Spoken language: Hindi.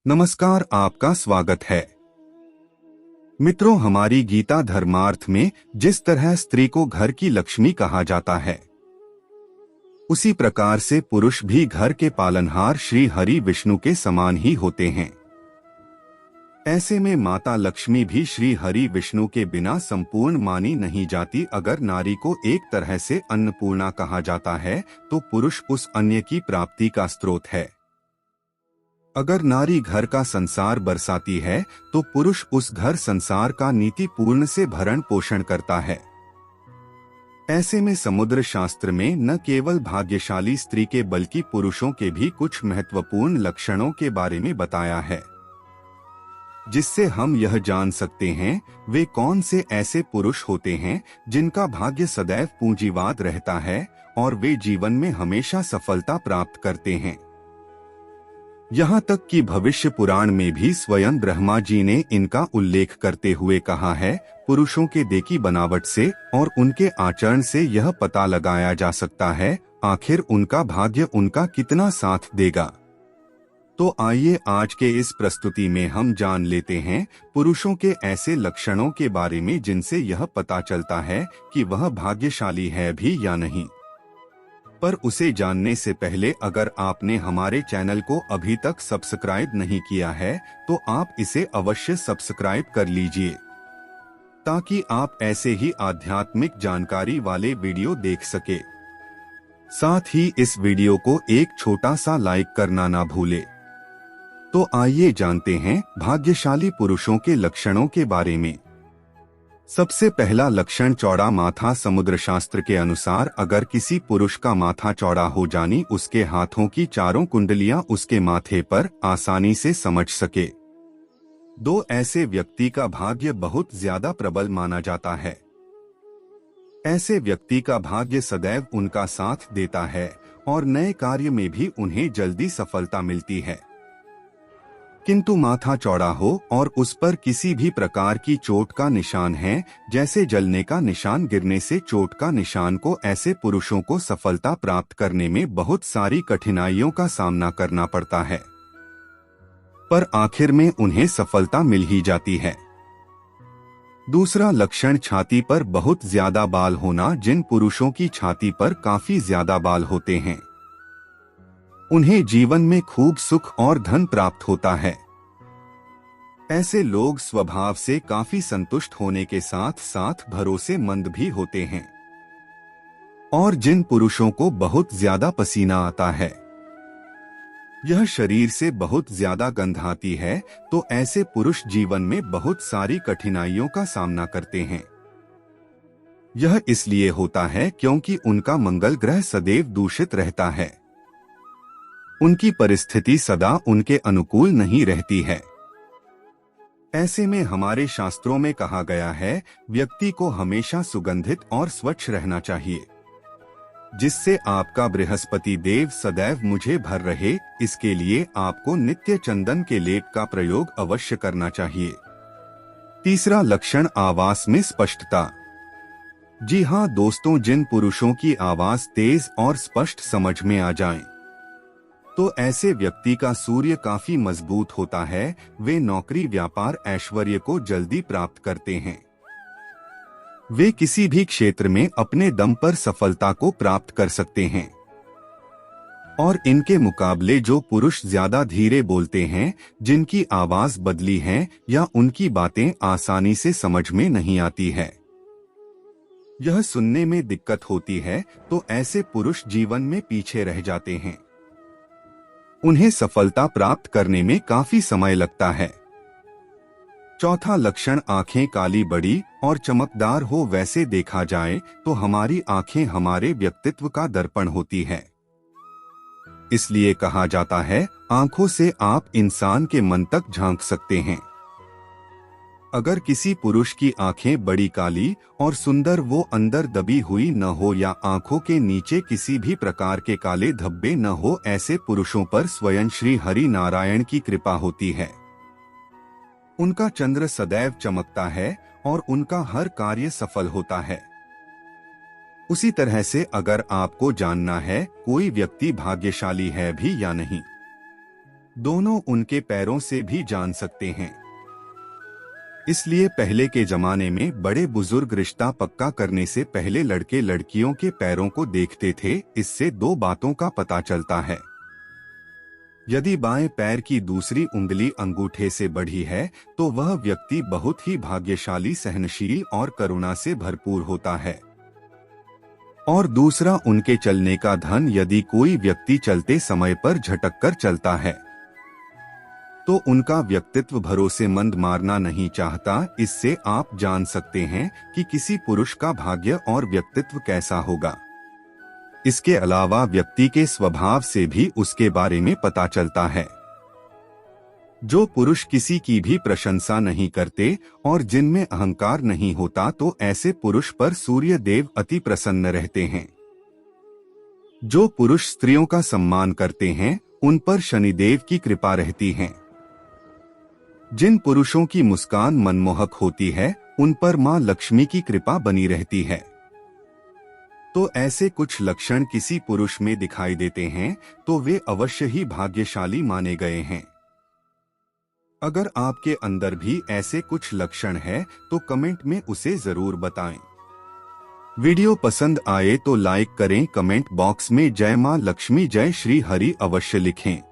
नमस्कार, आपका स्वागत है। मित्रों, हमारी गीता धर्मार्थ में जिस तरह स्त्री को घर की लक्ष्मी कहा जाता है, उसी प्रकार से पुरुष भी घर के पालनहार श्री हरि विष्णु के समान ही होते हैं। ऐसे में माता लक्ष्मी भी श्री हरि विष्णु के बिना संपूर्ण मानी नहीं जाती। अगर नारी को एक तरह से अन्नपूर्णा कहा जाता है, तो पुरुष उस अन्न की प्राप्ति का स्रोत है। अगर नारी घर का संसार बरसाती है, तो पुरुष उस घर संसार का नीति पूर्ण से भरण पोषण करता है। ऐसे में समुद्र शास्त्र में न केवल भाग्यशाली स्त्री के बल्कि पुरुषों के भी कुछ महत्वपूर्ण लक्षणों के बारे में बताया है, जिससे हम यह जान सकते हैं वे कौन से ऐसे पुरुष होते हैं जिनका भाग्य सदैव पूंजीवाद रहता है और वे जीवन में हमेशा सफलता प्राप्त करते हैं। यहाँ तक कि भविष्य पुराण में भी स्वयं ब्रह्मा जी ने इनका उल्लेख करते हुए कहा है, पुरुषों के देखी बनावट से और उनके आचरण से यह पता लगाया जा सकता है आखिर उनका भाग्य उनका कितना साथ देगा। तो आइए आज के इस प्रस्तुति में हम जान लेते हैं पुरुषों के ऐसे लक्षणों के बारे में जिनसे यह पता चलता है कि वह भाग्यशाली है भी या नहीं। पर उसे जानने से पहले अगर आपने हमारे चैनल को अभी तक सब्सक्राइब नहीं किया है, तो आप इसे अवश्य सब्सक्राइब कर लीजिए, ताकि आप ऐसे ही आध्यात्मिक जानकारी वाले वीडियो देख सके। साथ ही इस वीडियो को एक छोटा सा लाइक करना ना भूले। तो आइए जानते हैं भाग्यशाली पुरुषों के लक्षणों के बारे में। सबसे पहला लक्षण चौड़ा माथा। समुद्र शास्त्र के अनुसार अगर किसी पुरुष का माथा चौड़ा हो जानी उसके हाथों की चारों कुंडलियां उसके माथे पर आसानी से समझ सके, दो ऐसे व्यक्ति का भाग्य बहुत ज्यादा प्रबल माना जाता है। ऐसे व्यक्ति का भाग्य सदैव उनका साथ देता है और नए कार्य में भी उन्हें जल्दी सफलता मिलती है। किंतु माथा चौड़ा हो और उस पर किसी भी प्रकार की चोट का निशान है, जैसे जलने का निशान, गिरने से चोट का निशान, को ऐसे पुरुषों को सफलता प्राप्त करने में बहुत सारी कठिनाइयों का सामना करना पड़ता है, पर आखिर में उन्हें सफलता मिल ही जाती है। दूसरा लक्षण छाती पर बहुत ज्यादा बाल होना। जिन पुरुषों की छाती पर काफी ज्यादा बाल होते हैं, उन्हें जीवन में खूब सुख और धन प्राप्त होता है। ऐसे लोग स्वभाव से काफी संतुष्ट होने के साथ साथ भरोसेमंद भी होते हैं। और जिन पुरुषों को बहुत ज्यादा पसीना आता है, यह शरीर से बहुत ज्यादा गंध आती है, तो ऐसे पुरुष जीवन में बहुत सारी कठिनाइयों का सामना करते हैं। यह इसलिए होता है क्योंकि उनका मंगल ग्रह सदैव दूषित रहता है। उनकी परिस्थिति सदा उनके अनुकूल नहीं रहती है। ऐसे में हमारे शास्त्रों में कहा गया है, व्यक्ति को हमेशा सुगंधित और स्वच्छ रहना चाहिए, जिससे आपका बृहस्पति देव सदैव मुझे भर रहे। इसके लिए आपको नित्य चंदन के लेप का प्रयोग अवश्य करना चाहिए। तीसरा लक्षण आवाज में स्पष्टता। जी हाँ दोस्तों, जिन पुरुषों की आवाज तेज और स्पष्ट समझ में आ जाए, तो ऐसे व्यक्ति का सूर्य काफी मजबूत होता है। वे नौकरी, व्यापार, ऐश्वर्य को जल्दी प्राप्त करते हैं। वे किसी भी क्षेत्र में अपने दम पर सफलता को प्राप्त कर सकते हैं। और इनके मुकाबले जो पुरुष ज्यादा धीरे बोलते हैं, जिनकी आवाज बदली है या उनकी बातें आसानी से समझ में नहीं आती है, यह सुनने में दिक्कत होती है, तो ऐसे पुरुष जीवन में पीछे रह जाते हैं। उन्हें सफलता प्राप्त करने में काफी समय लगता है। चौथा लक्षण आंखें काली, बड़ी और चमकदार हो। वैसे देखा जाए तो हमारी आंखें हमारे व्यक्तित्व का दर्पण होती है। इसलिए कहा जाता है, आंखों से आप इंसान के मन तक झांक सकते हैं। अगर किसी पुरुष की आंखें बड़ी, काली और सुंदर, वो अंदर दबी हुई न हो या आंखों के नीचे किसी भी प्रकार के काले धब्बे न हो, ऐसे पुरुषों पर स्वयं श्री हरि नारायण की कृपा होती है। उनका चंद्र सदैव चमकता है और उनका हर कार्य सफल होता है। उसी तरह से अगर आपको जानना है कोई व्यक्ति भाग्यशाली है भी या नहीं, दोनों उनके पैरों से भी जान सकते हैं। इसलिए पहले के जमाने में बड़े बुजुर्ग रिश्ता पक्का करने से पहले लड़के लड़कियों के पैरों को देखते थे। इससे दो बातों का पता चलता है। यदि बाएं पैर की दूसरी उंगली अंगूठे से बढ़ी है तो वह व्यक्ति बहुत ही भाग्यशाली, सहनशील और करुणा से भरपूर होता है। और दूसरा, उनके चलने का धन। यदि कोई व्यक्ति चलते समय पर झटक कर चलता है तो उनका व्यक्तित्व भरोसेमंद, मारना नहीं चाहता। इससे आप जान सकते हैं कि किसी पुरुष का भाग्य और व्यक्तित्व कैसा होगा। इसके अलावा व्यक्ति के स्वभाव से भी उसके बारे में पता चलता है। जो पुरुष किसी की भी प्रशंसा नहीं करते और जिनमें अहंकार नहीं होता, तो ऐसे पुरुष पर सूर्य देव अति प्रसन्न रहते हैं। जो पुरुष स्त्रियों का सम्मान करते हैं उन पर शनिदेव की कृपा रहती है। जिन पुरुषों की मुस्कान मनमोहक होती है उन पर मां लक्ष्मी की कृपा बनी रहती है। तो ऐसे कुछ लक्षण किसी पुरुष में दिखाई देते हैं तो वे अवश्य ही भाग्यशाली माने गए हैं। अगर आपके अंदर भी ऐसे कुछ लक्षण है तो कमेंट में उसे जरूर बताएं। वीडियो पसंद आए तो लाइक करें, कमेंट बॉक्स में जय मां लक्ष्मी, जय श्री हरि अवश्य लिखें।